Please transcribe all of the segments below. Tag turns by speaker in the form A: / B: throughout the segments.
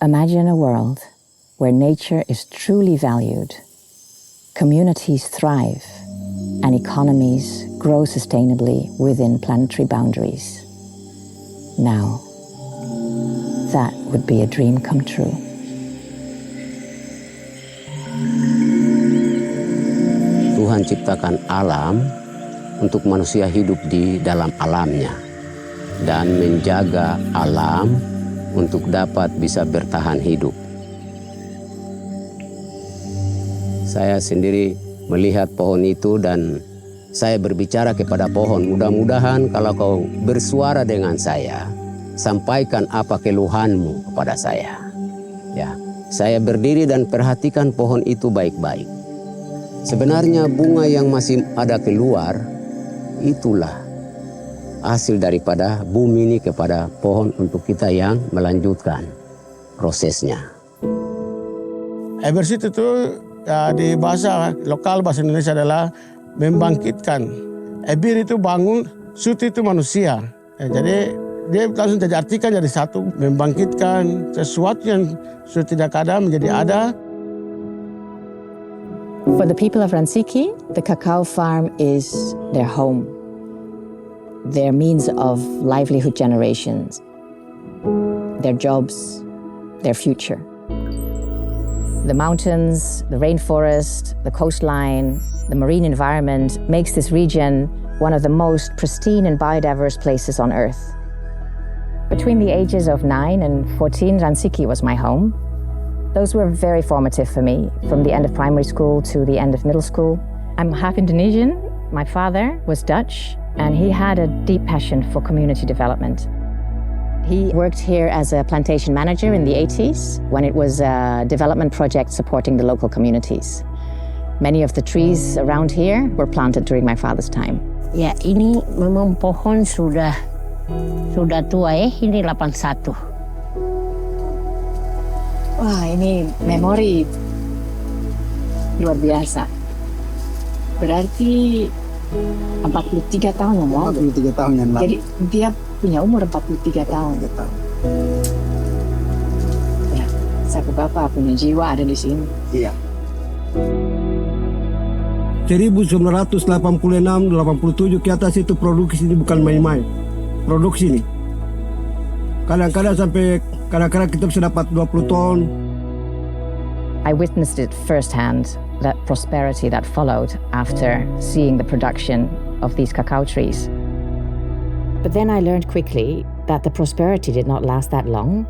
A: Imagine a world where nature is truly valued, communities thrive, and economies grow sustainably within planetary boundaries. Now, that would be a dream come true.
B: Tuhan ciptakan alam untuk manusia hidup di dalam alamnya dan menjaga alam untuk dapat bisa bertahan hidup. Saya sendiri melihat pohon itu dan saya berbicara kepada pohon, mudah-mudahan kalau kau bersuara dengan saya, sampaikan apa keluhanmu kepada saya. Ya, saya berdiri dan perhatikan pohon itu baik-baik. Sebenarnya bunga yang masih ada keluar, itulah hasil daripada bumi ini kepada pohon untuk kita yang melanjutkan prosesnya.
C: Ebersit itu di bahasa lokal, bahasa Indonesia adalah membangkitkan. Ebir itu bangun, Sut itu manusia. Jadi dia langsung jadi artikan jadi satu, membangkitkan sesuatu yang sudah tidak ada menjadi ada.
A: For the people of Ransiki, the cacao farm is their home, their means of livelihood generations, their jobs, their future. The mountains, the rainforest, the coastline, the marine environment makes this region one of the most pristine and biodiverse places on Earth. Between the ages of 9 and 14, Ransiki was my home. Those were very formative for me, from the end of primary school to the end of middle school. I'm half Indonesian. My father was Dutch, and he had a deep passion for community development. He worked here as a plantation manager in the 80s, when it was a development project supporting the local communities. Many of the trees around here were planted during my father's time.
D: Ya, ini memang pohon sudah tua ini 81.
A: Wah, ini memori luar biasa. Berarti 43 tahun yang lalu.
E: 43 tahun yang lalu.
A: Jadi dia punya umur 43 tahun. Ya, sapu bapak punya jiwa ada di sini.
E: Iya.
F: 1986-87 ke atas itu produksi ini bukan main-main. Produksi ini. Kadang-kadang kita bisa dapat 20 ton.
A: I witnessed it firsthand, that prosperity that followed after seeing the production of these cacao trees. But then I learned quickly that the prosperity did not last that long.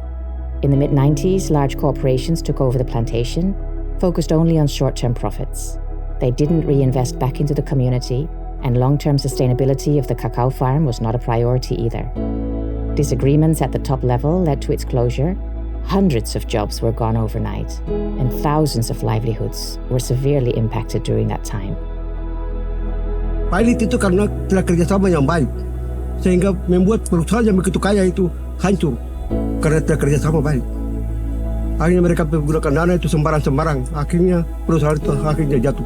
A: In the mid-90s, large corporations took over the plantation, focused only on short-term profits. They didn't reinvest back into the community, and long-term sustainability of the cacao farm was not a priority either. Disagreements at the top level led to its closure. Hundreds of jobs were gone overnight, and thousands of livelihoods were severely impacted during that time.
F: Pilot itu karena telah kerjasama yang baik, sehingga membuat perusahaan yang begitu kaya itu hancur karena telah kerjasama baik. Akhirnya mereka menggunakan dana itu sembarang-sembarang. Akhirnya perusahaan itu akhirnya jatuh.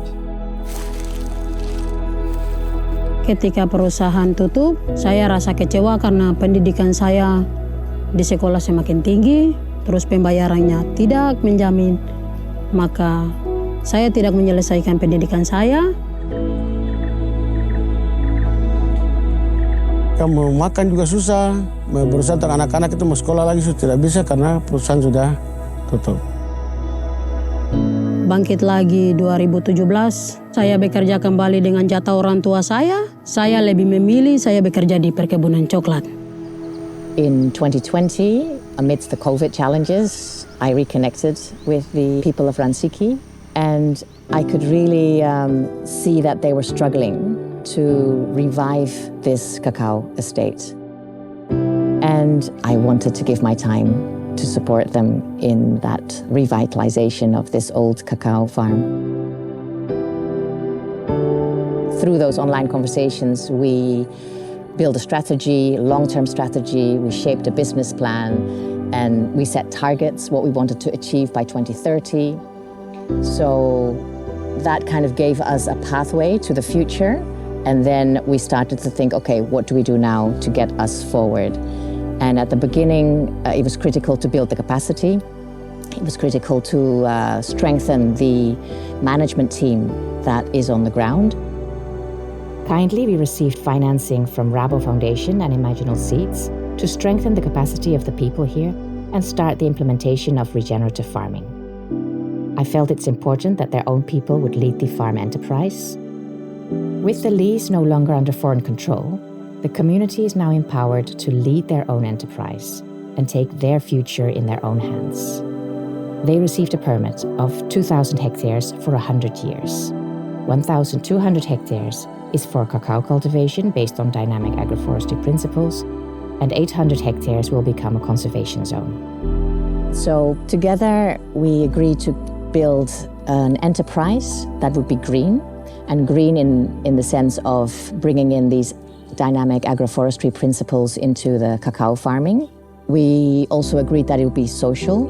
G: Ketika perusahaan tutup, saya rasa kecewa karena pendidikan saya di sekolah semakin tinggi, terus pembayarannya tidak menjamin. Maka saya tidak menyelesaikan pendidikan saya.
C: Kamu makan juga susah, berusaha untuk anak-anak itu mau sekolah lagi sudah tidak bisa karena perusahaan sudah tutup.
G: Bangkit lagi 2017, saya bekerja kembali dengan jatah orang tua saya. Saya lebih memilih saya bekerja di perkebunan coklat.
A: In 2020, amidst the COVID challenges, I reconnected with the people of Ransiki, and I could really see that they were struggling to revive this cacao estate. And I wanted to give my time to support them in that revitalization of this old cacao farm. Through those online conversations, we built a strategy, long-term strategy, we shaped a business plan, and we set targets, what we wanted to achieve by 2030. So that kind of gave us a pathway to the future, and then we started to think, okay, what do we do now to get us forward? And at the beginning, it was critical to build the capacity. It was critical to strengthen the management team that is on the ground.
E: Kindly, we received financing from Rabo Foundation and Imaginal Seeds to strengthen the capacity of the people here and start the implementation of regenerative farming. I felt it's important that their own people would lead the farm enterprise. With the lease no longer under foreign control, the community is now empowered to lead their own enterprise and take their future in their own hands. They received a permit of 2,000 hectares for 100 years. 1,200 hectares is for cacao cultivation based on dynamic agroforestry principles, and 800 hectares will become a conservation zone.
A: So together we agreed to build an enterprise that would be green, and green in the sense of bringing in these dynamic agroforestry principles into the cacao farming. We also agreed that it would be social,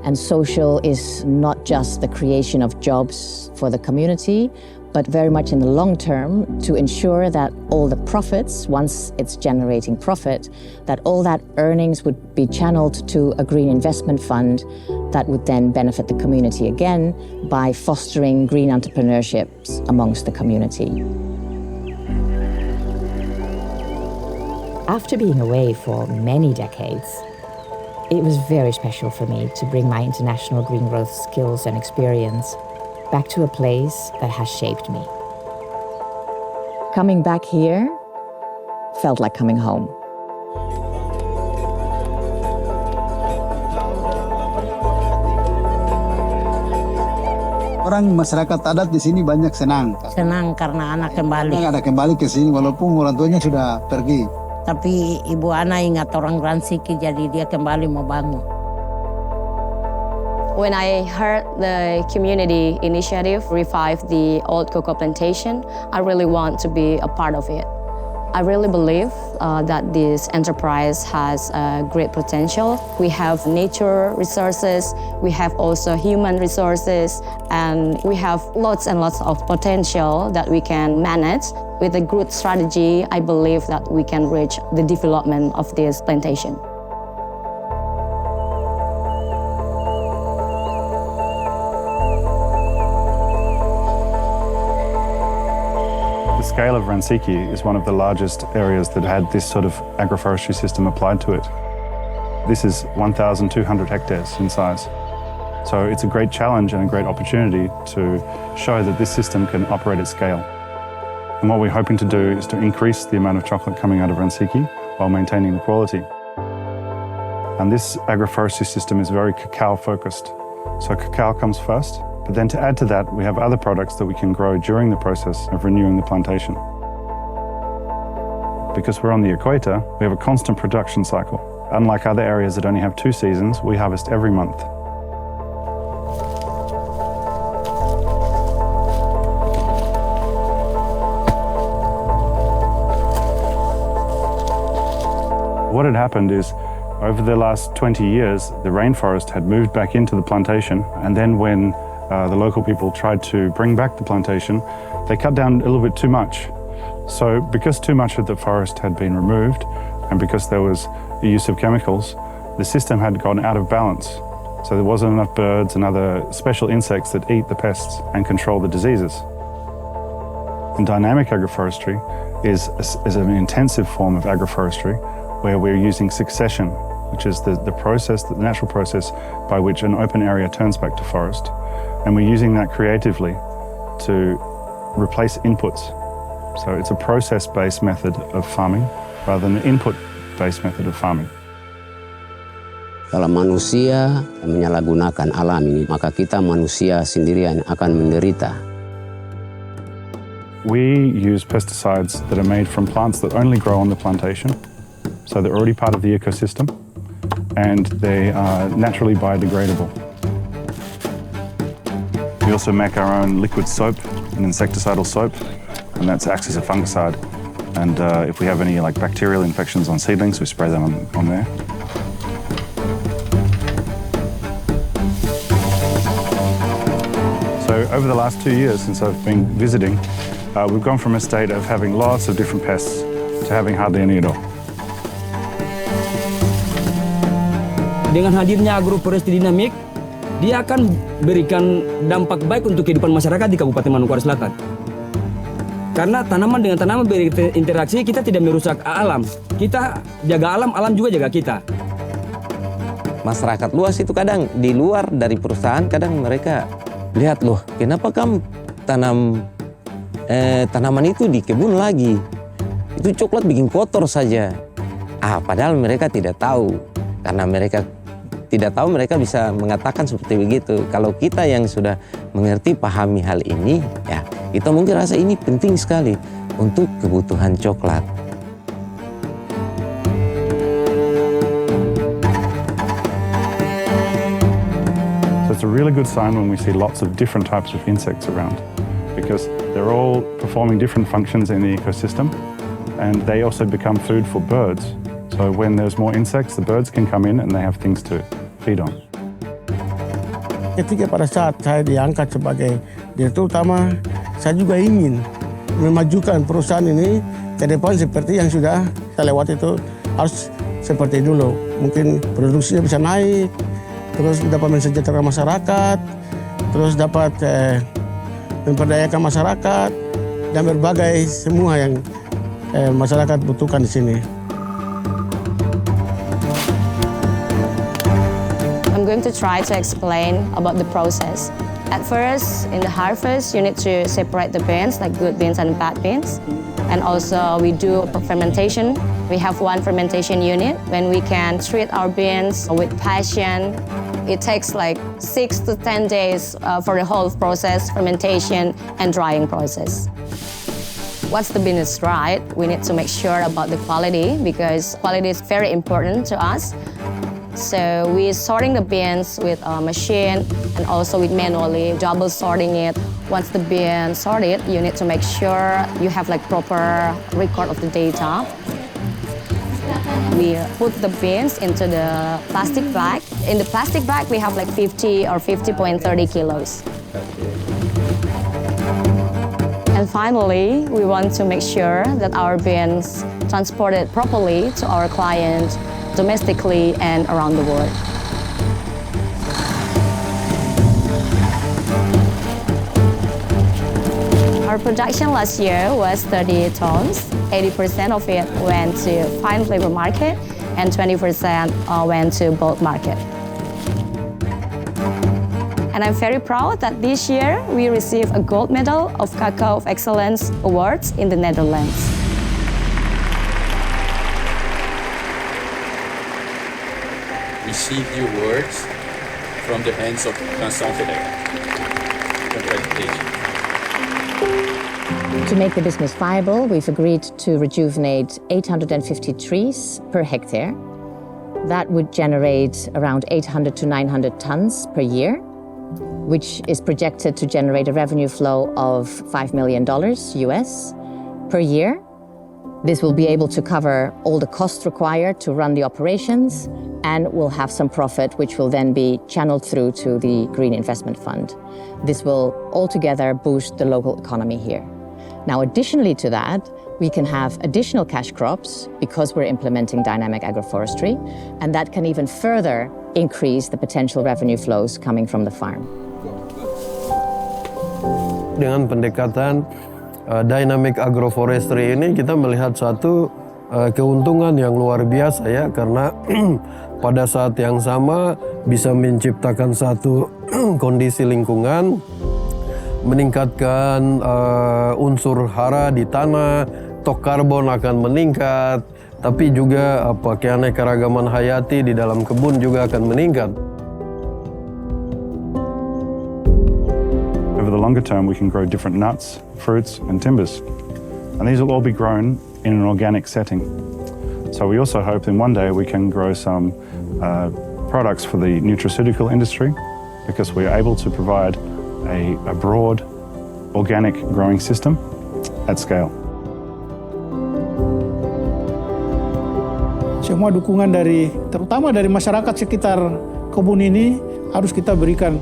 A: and social is not just the creation of jobs for the community, but very much in the long term to ensure that all the profits, once it's generating profit, that all that earnings would be channeled to a green investment fund that would then benefit the community again by fostering green entrepreneurships amongst the community.
E: After being away for many decades, it was very special for me to bring my international green growth skills and experience back to a place that has shaped me.
A: Coming back here felt like coming home.
H: Orang masyarakat adat di sini banyak senang.
D: Senang karena anak kembali.
H: Ada kembali ke sini walaupun orang tuanya sudah pergi.
D: Tapi ibu anak ingat orang Ransiki, jadi dia kembali mau bangun.
I: When I heard the community initiative revive the old cocoa plantation, I really want to be a part of it. I really believe that this enterprise has great potential. We have nature resources, we have also human resources, and we have lots and lots of potential that we can manage. With a good strategy, I believe that we can reach the development of this plantation.
J: The scale of Ransiki is one of the largest areas that had this sort of agroforestry system applied to it. This is 1,200 hectares in size. So it's a great challenge and a great opportunity to show that this system can operate at scale. And what we're hoping to do is to increase the amount of chocolate coming out of Ransiki while maintaining the quality. And this agroforestry system is very cacao focused. So cacao comes first, but then to add to that, we have other products that we can grow during the process of renewing the plantation. Because we're on the equator, we have a constant production cycle. Unlike other areas that only have 2 seasons, we harvest every month. What had happened is, over the last 20 years, the rainforest had moved back into the plantation, and then when the local people tried to bring back the plantation, they cut down a little bit too much. So because too much of the forest had been removed, and because there was the use of chemicals, the system had gone out of balance. So there wasn't enough birds and other special insects that eat the pests and control the diseases. And dynamic agroforestry is an intensive form of agroforestry where we're using succession, which is the process, the natural process by which an open area turns back to forest. And we're using that creatively to replace inputs. So it's a process-based method of farming rather than an input-based method of farming.
B: Kalau manusia menyalahgunakan alam ini, maka kita manusia sendiri yang akan menderita.
J: We use pesticides that are made from plants that only grow on the plantation. So they're already part of the ecosystem and they are naturally biodegradable. We also make our own liquid soap, an insecticidal soap, and that acts as a fungicide. And if we have any bacterial infections on seedlings, we spray them on there. So over the last 2 years since I've been visiting, we've gone from a state of having lots of different pests to having hardly any at all.
K: Dengan hadirnya agroforestry dinamik, dia akan berikan dampak baik untuk kehidupan masyarakat di Kabupaten Manokwari Selatan. Karena tanaman dengan tanaman berinteraksi, kita tidak merusak alam. Kita jaga alam, alam juga jaga kita.
L: Masyarakat luas itu kadang di luar dari perusahaan, kadang mereka lihat, loh kenapa kamu tanam tanaman itu di kebun lagi? Itu coklat bikin kotor saja. Padahal mereka tidak tahu. Karena mereka tidak tahu, mereka bisa mengatakan seperti begitu. Kalau kita yang sudah mengerti, pahami hal ini, ya kita mungkin rasa ini penting sekali untuk kebutuhan coklat.
J: So it's a really good sign when we see lots of different types of insects around, because they're all performing different functions in the ecosystem, and they also become food for birds. So when there's more insects, the birds can come in and they have things to feed on.
C: Ketika pada saat saya diangkat sebagai direktur utama, saya juga ingin memajukan perusahaan ini ke depan seperti yang sudah kita lewati itu, harus seperti dulu. Mungkin produksinya bisa naik, terus dapat mensejahterakan masyarakat, terus dapat memperdayakan masyarakat, dan berbagai semua yang masyarakat butuhkan di sini.
I: I'm going to try to explain about the process. At first, in the harvest, you need to separate the beans, like good beans and bad beans. And also, we do fermentation. We have one fermentation unit. When we can treat our beans with passion, it takes like 6 to 10 days for the whole process, fermentation and drying process. Once the bean is dried, we need to make sure about the quality, because quality is very important to us. So we're sorting the beans with a machine and also with manually double sorting it. Once the bean sorted, you need to make sure you have like proper record of the data. We put the beans into the plastic bag. In the plastic bag, we have like 50 or 50.30 kilos. And finally, we want to make sure that our beans transported properly to our clients domestically and around the world. Our production last year was 30 tons. 80% of it went to fine flavor market and 20% went to bulk market. And I'm very proud that this year we received a gold medal of Cacao of Excellence Awards in the Netherlands.
M: Receive the awards from the hands of Canção Federal. Congratulations.
A: To make the business viable, we've agreed to rejuvenate 850 trees per hectare. That would generate around 800 to 900 tons per year, which is projected to generate a revenue flow of $5 million US per year. This will be able to cover all the costs required to run the operations, and will have some profit, which will then be channeled through to the Green Investment Fund. This will altogether boost the local economy here. Now, additionally to that, we can have additional cash crops because we're implementing dynamic agroforestry, and that can even further increase the potential revenue flows coming from the farm.
N: Dengan pendekatan dynamic agroforestry ini, kita melihat satu keuntungan yang luar biasa ya, karena pada saat yang sama bisa menciptakan satu kondisi lingkungan, meningkatkan unsur hara di tanah, stok karbon akan meningkat, tapi juga keanekaragaman hayati di dalam kebun juga akan meningkat.
J: Over the longer term, we can grow different nuts, fruits, and timbers. And these will all be grown in an organic setting. So we also hope in one day we can grow some products for the nutraceutical industry, because we are able to provide a broad organic growing system at scale.
O: Semua dukungan terutama dari masyarakat sekitar kebun ini harus kita berikan.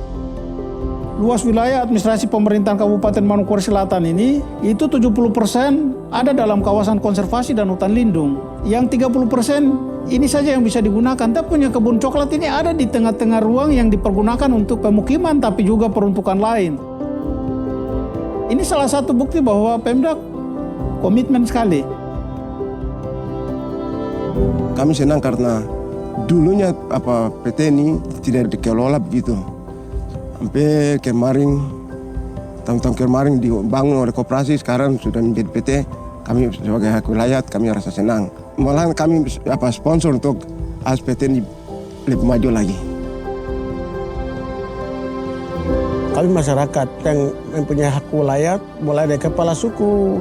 O: luas wilayah administrasi pemerintahan Kabupaten Manokwari Selatan ini, itu 70% ada dalam kawasan konservasi dan hutan lindung. Yang 30% ini saja yang bisa digunakan. Tapi punya kebun coklat ini ada di tengah-tengah ruang yang dipergunakan untuk pemukiman, tapi juga peruntukan lain. Ini salah satu bukti bahwa Pemda komitmen sekali.
P: Kami senang karena dulunya PT ini tidak dikelola begitu. Sampai kemarin, tahun-tahun kemarin dibangun oleh koperasi, sekarang sudah menjadi PT. Kami sebagai hak wilayah, kami rasa senang. Malahan kami sponsor untuk PT ini lebih maju lagi.
C: Kami masyarakat yang mempunyai hak wilayah, mulai dari kepala suku,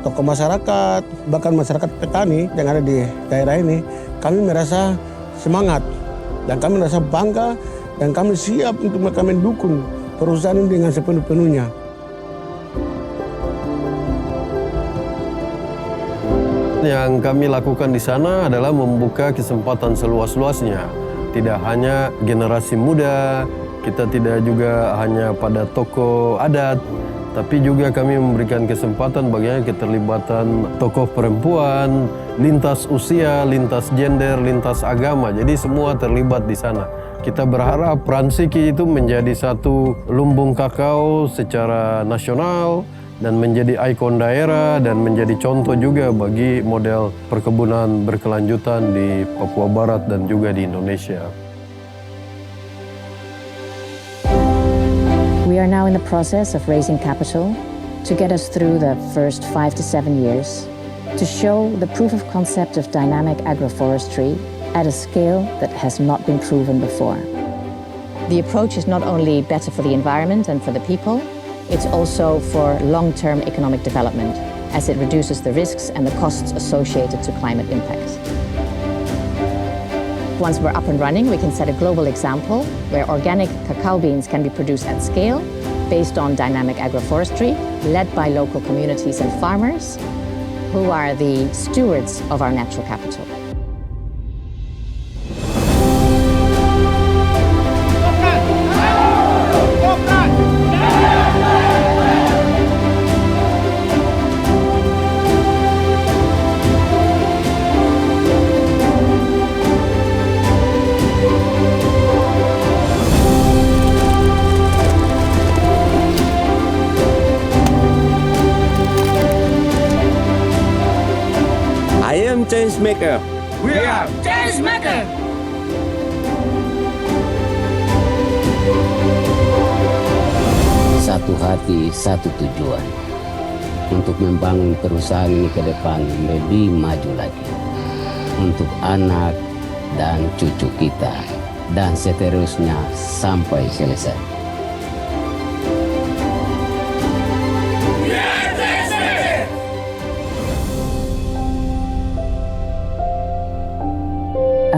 C: tokoh masyarakat, bahkan masyarakat petani yang ada di daerah ini, kami merasa semangat dan kami merasa bangga dan kami siap untuk mendukung perusahaan ini dengan sepenuh-penuhnya.
N: Yang kami lakukan di sana adalah membuka kesempatan seluas-luasnya. Tidak hanya generasi muda, kita tidak juga hanya pada tokoh adat, tapi juga kami memberikan kesempatan bagaimana keterlibatan tokoh perempuan, lintas usia, lintas gender, lintas agama. Jadi semua terlibat di sana. Kita berharap Ransiki itu menjadi satu lumbung kakao secara nasional dan menjadi ikon daerah dan menjadi contoh juga bagi model perkebunan berkelanjutan di Papua Barat dan juga di Indonesia.
A: We are now in the process of raising capital to get us through the first 5 to 7 years to show the proof of concept of dynamic agroforestry at a scale that has not been proven before. The approach is not only better for the environment and for the people, it's also for long-term economic development, as it reduces the risks and the costs associated to climate impacts. Once we're up and running, we can set a global example where organic cacao beans can be produced at scale based on dynamic agroforestry, led by local communities and farmers who are the stewards of our natural capital.
L: Change maker.
Q: We are change maker.
B: Satu hati, satu tujuan untuk membangun perusahaan ini ke depan lebih maju lagi untuk anak dan cucu kita dan seterusnya sampai selesai.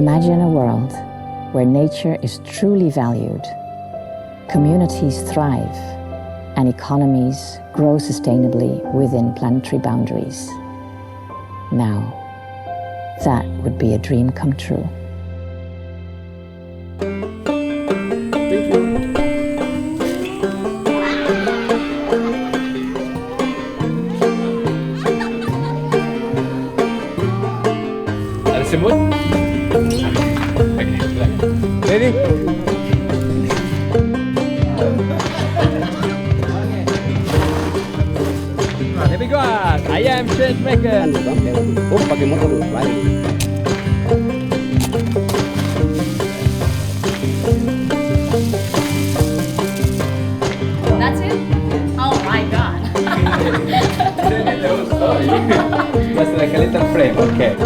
A: Imagine a world where nature is truly valued, communities thrive, and economies grow sustainably within planetary boundaries. Now, that would be a dream come true.
M: Ada semut?
Q: Ready? Here we go. I am change maker.
B: Oh, pakai motor lain.
I: That's it? Oh my God.
Q: Just like a little frame, okay.